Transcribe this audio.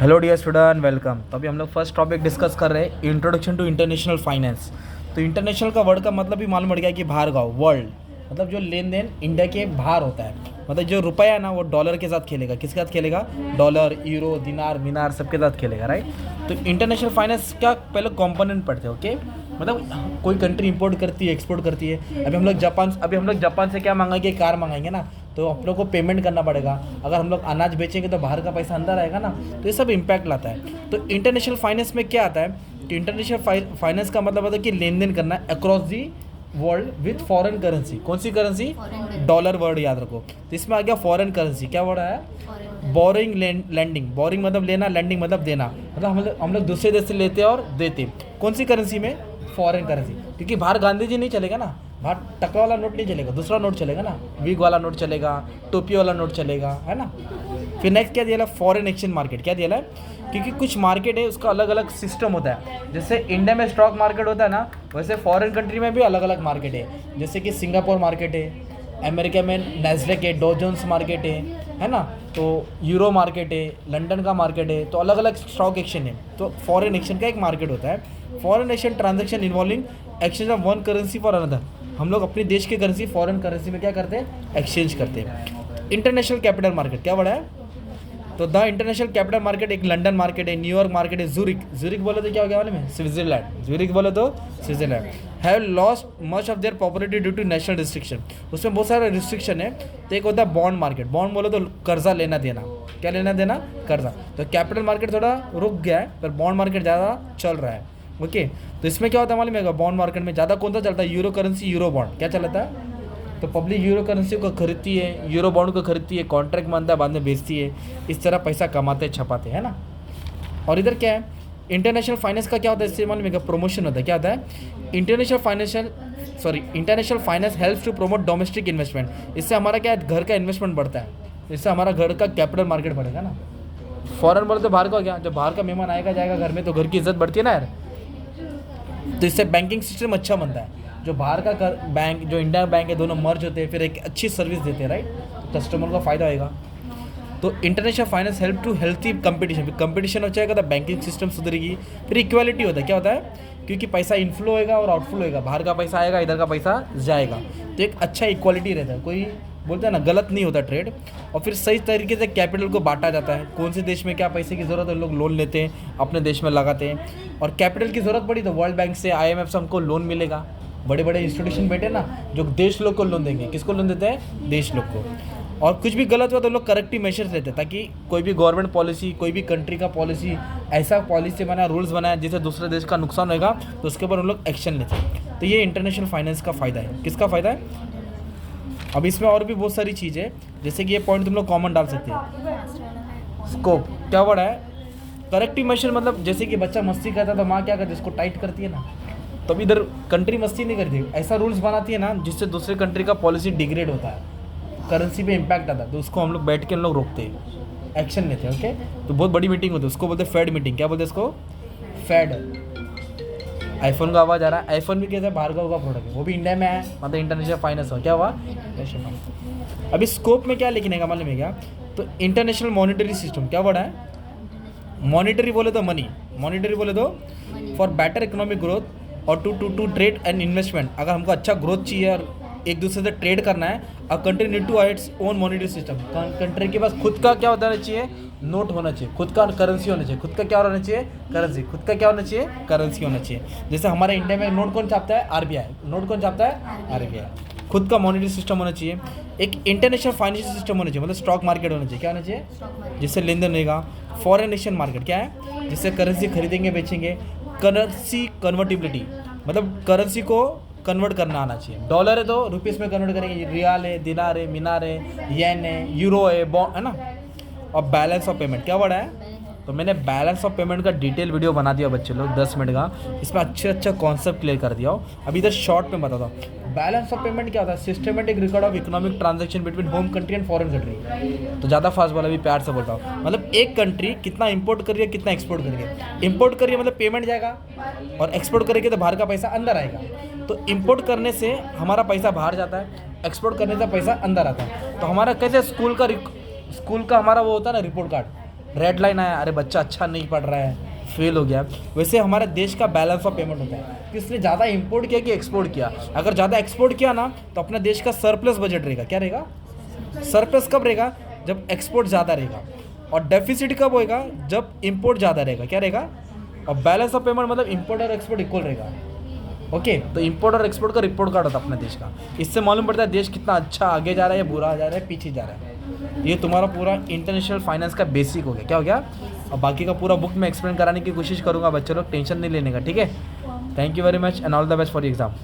Hello dear student, welcome. तो अभी हम लोग फर्स्ट टॉपिक डिस्कस कर रहे हैं, इंट्रोडक्शन टू इंटरनेशनल फाइनेंस। तो इंटरनेशनल का वर्ड का मतलब भी मालूम पड़ गया कि बाहर का वर्ल्ड, मतलब जो लेन देन इंडिया के बाहर होता है। मतलब जो रुपया है ना, वो डॉलर के साथ खेलेगा। किसके साथ खेलेगा? डॉलर, यूरो, दिनार, मीनार, सबके साथ खेलेगा, राइट। तो इंटरनेशनल फाइनेंस का पहले कंपोनेंट पढ़ते हैं, ओके। मतलब कोई कंट्री इंपोर्ट करती है, एक्सपोर्ट करती है। अभी हम लोग जापान से क्या मंगाएंगे? कार मंगाएंगे ना, तो आप लोग को पेमेंट करना पड़ेगा। अगर हम लोग अनाज बेचेंगे तो बाहर का पैसा अंदर आएगा ना, तो ये सब इम्पैक्ट लाता है। तो इंटरनेशनल फाइनेंस में क्या आता है कि इंटरनेशनल फाइनेंस का मतलब होता है कि लेन देन करना है across the world with foreign currency. कौन सी करेंसी? डॉलर वर्ड याद रखो। तो इसमें आ गया फॉरेन करेंसी। क्या वर्ड है? Borrowing, lending. बोरिंग मतलब लेना, लैंडिंग मतलब देना। मतलब हम लोग दूसरे देश से लेते और देते। कौन सी करेंसी में? Foreign currency. क्योंकि बाहर गांधी जी नहीं चलेगा ना, बाहर टका वाला नोट नहीं चलेगा, दूसरा नोट चलेगा ना, विग वाला नोट चलेगा, टोपी वाला नोट चलेगा, है ना। फिर नेक्स्ट क्या दिया? Foreign exchange market. क्या दिया? क्योंकि कुछ मार्केट है उसका अलग अलग सिस्टम होता है। जैसे इंडिया में स्टॉक मार्केट होता है ना, वैसे फॉरेन कंट्री में भी अलग अलग मार्केट है। जैसे कि सिंगापुर मार्केट है, अमेरिका में नैस्डैक है, डॉ जोन्स मार्केट है ना। तो यूरो मार्केट है, लंदन का मार्केट है। तो अलग अलग स्टॉक एक्सचेंज है। तो फॉरेन एक्सचेंज का एक मार्केट होता है। Foreign exchange transaction involving exchange of one currency for another. हम लोग अपने देश की करेंसी फॉरेन करेंसी में क्या करते हैं? एक्सचेंज करते हैं। इंटरनेशनल कैपिटल मार्केट क्या बड़ा है? तो द इंटरनेशनल कैपिटल मार्केट एक लंदन मार्केट है, न्यूयॉर्क मार्केट है, जूरिक बोले तो क्या हो गया मालूम है? स्विट्जरलैंड। जूरिक बोले तो Switzerland. Have lost much of their popularity due to national restriction. उसमें बहुत सारे रिस्ट्रिक्शन है। तो एक होता है बॉन्ड मार्केट। बॉन्ड बोले तो कर्जा लेना देना। क्या लेना देना? कर्जा। तो कैपिटल मार्केट थोड़ा रुक गया है, पर बॉन्ड मार्केट ज़्यादा चल रहा है, ओके। तो इसमें क्या होता है मालूम है? बॉन्ड मार्केट में ज़्यादा कौन सा चलता है? Euro currency, euro bond. क्या चलता है? तो पब्लिक यूरो करेंसी को खरीदती है, यूरो बॉन्ड को खरीदती है, कॉन्ट्रैक्ट बनता है, बाद में बेचती है। इस तरह पैसा कमाते छपाते हैं ना। और इधर क्या है? इंटरनेशनल फाइनेंस का क्या होता है? इससे मालूम है? प्रमोशन होता है। क्या होता है? International finance helps to promote domestic investment. इससे हमारा क्या है? घर का इन्वेस्टमेंट बढ़ता है। इससे हमारा घर का कैपिटल मार्केट बढ़ेगा ना। फॉरेन बोले तो बाहर का क्या? जब बाहर का मेहमान आएगा जाएगा घर में, तो घर की इज्जत बढ़ती है ना यार। तो इससे बैंकिंग सिस्टम अच्छा बनता है। जो बाहर का बैंक, जो इंडिया बैंक है, दोनों मर्ज होते हैं, फिर एक अच्छी सर्विस देते हैं, राइट। कस्टमर को फ़ायदा होएगा। तो international finance help to healthy competition. फिर कंपटीशन हो जाएगा तो बैंकिंग सिस्टम सुधरेगी। फिर इक्वालिटी होता है। क्या होता है? क्योंकि पैसा इनफ्लो होएगा और आउटफ्लो होएगा। बाहर का पैसा आएगा, इधर का पैसा जाएगा। तो एक अच्छा इक्वालिटी रहता है। कोई बोलते हैं ना, गलत नहीं होता ट्रेड। और फिर सही तरीके से कैपिटल को बांटा जाता है। कौन से देश में क्या पैसे की ज़रूरत है, लोग लोन लेते हैं, अपने देश में लगाते हैं। और कैपिटल की ज़रूरत पड़ी तो वर्ल्ड बैंक से, IMF से हमको लोन मिलेगा। बड़े बड़े इंस्टीट्यूशन बैठे ना, जो देश लोग को लोन देंगे। किसको लोन देते हैं? देश लोग को। और कुछ भी गलत हुआ तो लोग करेक्टिव मेजर्स लेते हैं, ताकि कोई भी गवर्नमेंट पॉलिसी, कोई भी कंट्री का पॉलिसी, ऐसा पॉलिसी बनाया, रूल्स बनाया जिससे दूसरे देश का नुकसान होगा, तो उसके ऊपर उन लोग एक्शन लेते हैं। तो ये इंटरनेशनल फाइनेंस का फ़ायदा है। किसका फ़ायदा है? अब इसमें और भी बहुत सारी चीज़ है। जैसे कि ये पॉइंट तुम लोग कॉमन डाल सकते हैं। स्कोप क्या वर्ड है? Corrective measure. मतलब जैसे कि बच्चा मस्ती करता है तो माँ क्या करती है? इसको टाइट करती है ना। तो अभी इधर कंट्री मस्ती नहीं करती, ऐसा रूल्स बनाती है ना जिससे दूसरे कंट्री का पॉलिसी डिग्रेड होता है, करेंसी पे इम्पैक्ट आता है। तो उसको हम लोग बैठ के हम लोग रोकते हैं, एक्शन लेते हैं, ओके। तो बहुत बड़ी मीटिंग होती है, उसको बोलते हैं फेड मीटिंग। क्या बोलते हैं इसको? फेड। आईफोन का आवाज़ आ रहा है। आईफोन भी कैसे बाहर का होगा प्रोडक्ट है, वो भी इंडिया में है, मतलब इंटरनेशनल फाइनेंस हो। क्या हुआ? अभी स्कोप में क्या लिखने का मालूम है क्या? तो इंटरनेशनल मॉनिटरी सिस्टम। क्या वर्ड है? मॉनिटरी बोले तो मनी, मॉनिटरी बोले तो फॉर बेटर इकोनॉमिक ग्रोथ और टू ट्रेड एंड इन्वेस्टमेंट। अगर हमको अच्छा ग्रोथ चाहिए और एक दूसरे से ट्रेड करना है, a country need to have its own monetary system. Country के पास खुद का क्या होना चाहिए? नोट होना चाहिए, खुद का करेंसी होना चाहिए। खुद का क्या होना चाहिए? करेंसी। खुद का क्या होना चाहिए? करेंसी होना चाहिए। जैसे हमारे इंडिया में नोट कौन छापता है? RBI। नोट कौन छापता है? RBI। खुद का मॉनिटरी सिस्टम होना चाहिए। एक इंटरनेशनल फाइनेंशियल सिस्टम होना चाहिए, मतलब स्टॉक मार्केट होना चाहिए। क्या होना चाहिए? जिससे लेन देन होगा। फॉरेन एक्सचेंज मार्केट क्या है? जिससे करेंसी खरीदेंगे बेचेंगे। करेंसी कन्वर्टिबिलिटी, मतलब करेंसी को कन्वर्ट करना आना चाहिए। डॉलर है तो रुपीस में कन्वर्ट करेंगे। रियाल है, दिनार है, मीनार है, येन है, यूरो है, बॉन्ड है ना। और बैलेंस ऑफ पेमेंट क्या वर्ड है? तो मैंने बैलेंस ऑफ पेमेंट का डिटेल वीडियो बना दिया बच्चे लोग, 10 मिनट का। इसमें अच्छा कॉन्सेप्ट क्लियर कर दिया हो। अभी इधर शॉर्ट में बताता हूँ। बैलेंस ऑफ पेमेंट क्या होता है? Systematic record of economic transaction between home country and foreign country. तो ज़्यादा फास्ट वाला भी प्यार से बोलता हूँ। मतलब एक कंट्री कितना इंपोर्ट कर रही है, कितना एक्सपोर्ट कर रही है। इंपोर्ट करिए मतलब पेमेंट जाएगा, और एक्सपोर्ट करेंगे तो बाहर का पैसा अंदर आएगा। तो इंपोर्ट करने से हमारा पैसा बाहर जाता है, एक्सपोर्ट करने से पैसा अंदर आता है। तो हमारा कैसे स्कूल का हमारा वो होता है ना, रिपोर्ट कार्ड। रेड लाइन आया, अरे बच्चा अच्छा नहीं पढ़ रहा है, फेल हो गया। वैसे हमारे देश का बैलेंस ऑफ पेमेंट होता है कि उसने ज़्यादा इंपोर्ट किया कि एक्सपोर्ट किया। अगर ज़्यादा एक्सपोर्ट किया ना तो अपने देश का सरप्लस बजट रहेगा। क्या रहेगा? सरप्लस कब रहेगा? जब एक्सपोर्ट ज़्यादा रहेगा। और डेफिसिट कब होएगा? जब इंपोर्ट ज़्यादा रहेगा। क्या रहेगा? और बैलेंस ऑफ पेमेंट मतलब इंपोर्ट और एक्सपोर्ट इक्वल रहेगा। ओके, तो इंपोर्ट और एक्सपोर्ट का रिपोर्ट कार्ड होता है अपने देश का। इससे मालूम पड़ता है देश कितना अच्छा आगे जा रहा है या बुरा जा रहा है, पीछे जा रहा है। ये तुम्हारा पूरा इंटरनेशनल फाइनेंस का बेसिक हो गया। क्या हो गया? और बाकी का पूरा बुक में एक्सप्लेन कराने की कोशिश करूँगा, बच्चे लोग टेंशन नहीं लेने का, ठीक है। Thank you very much and all the best for exam.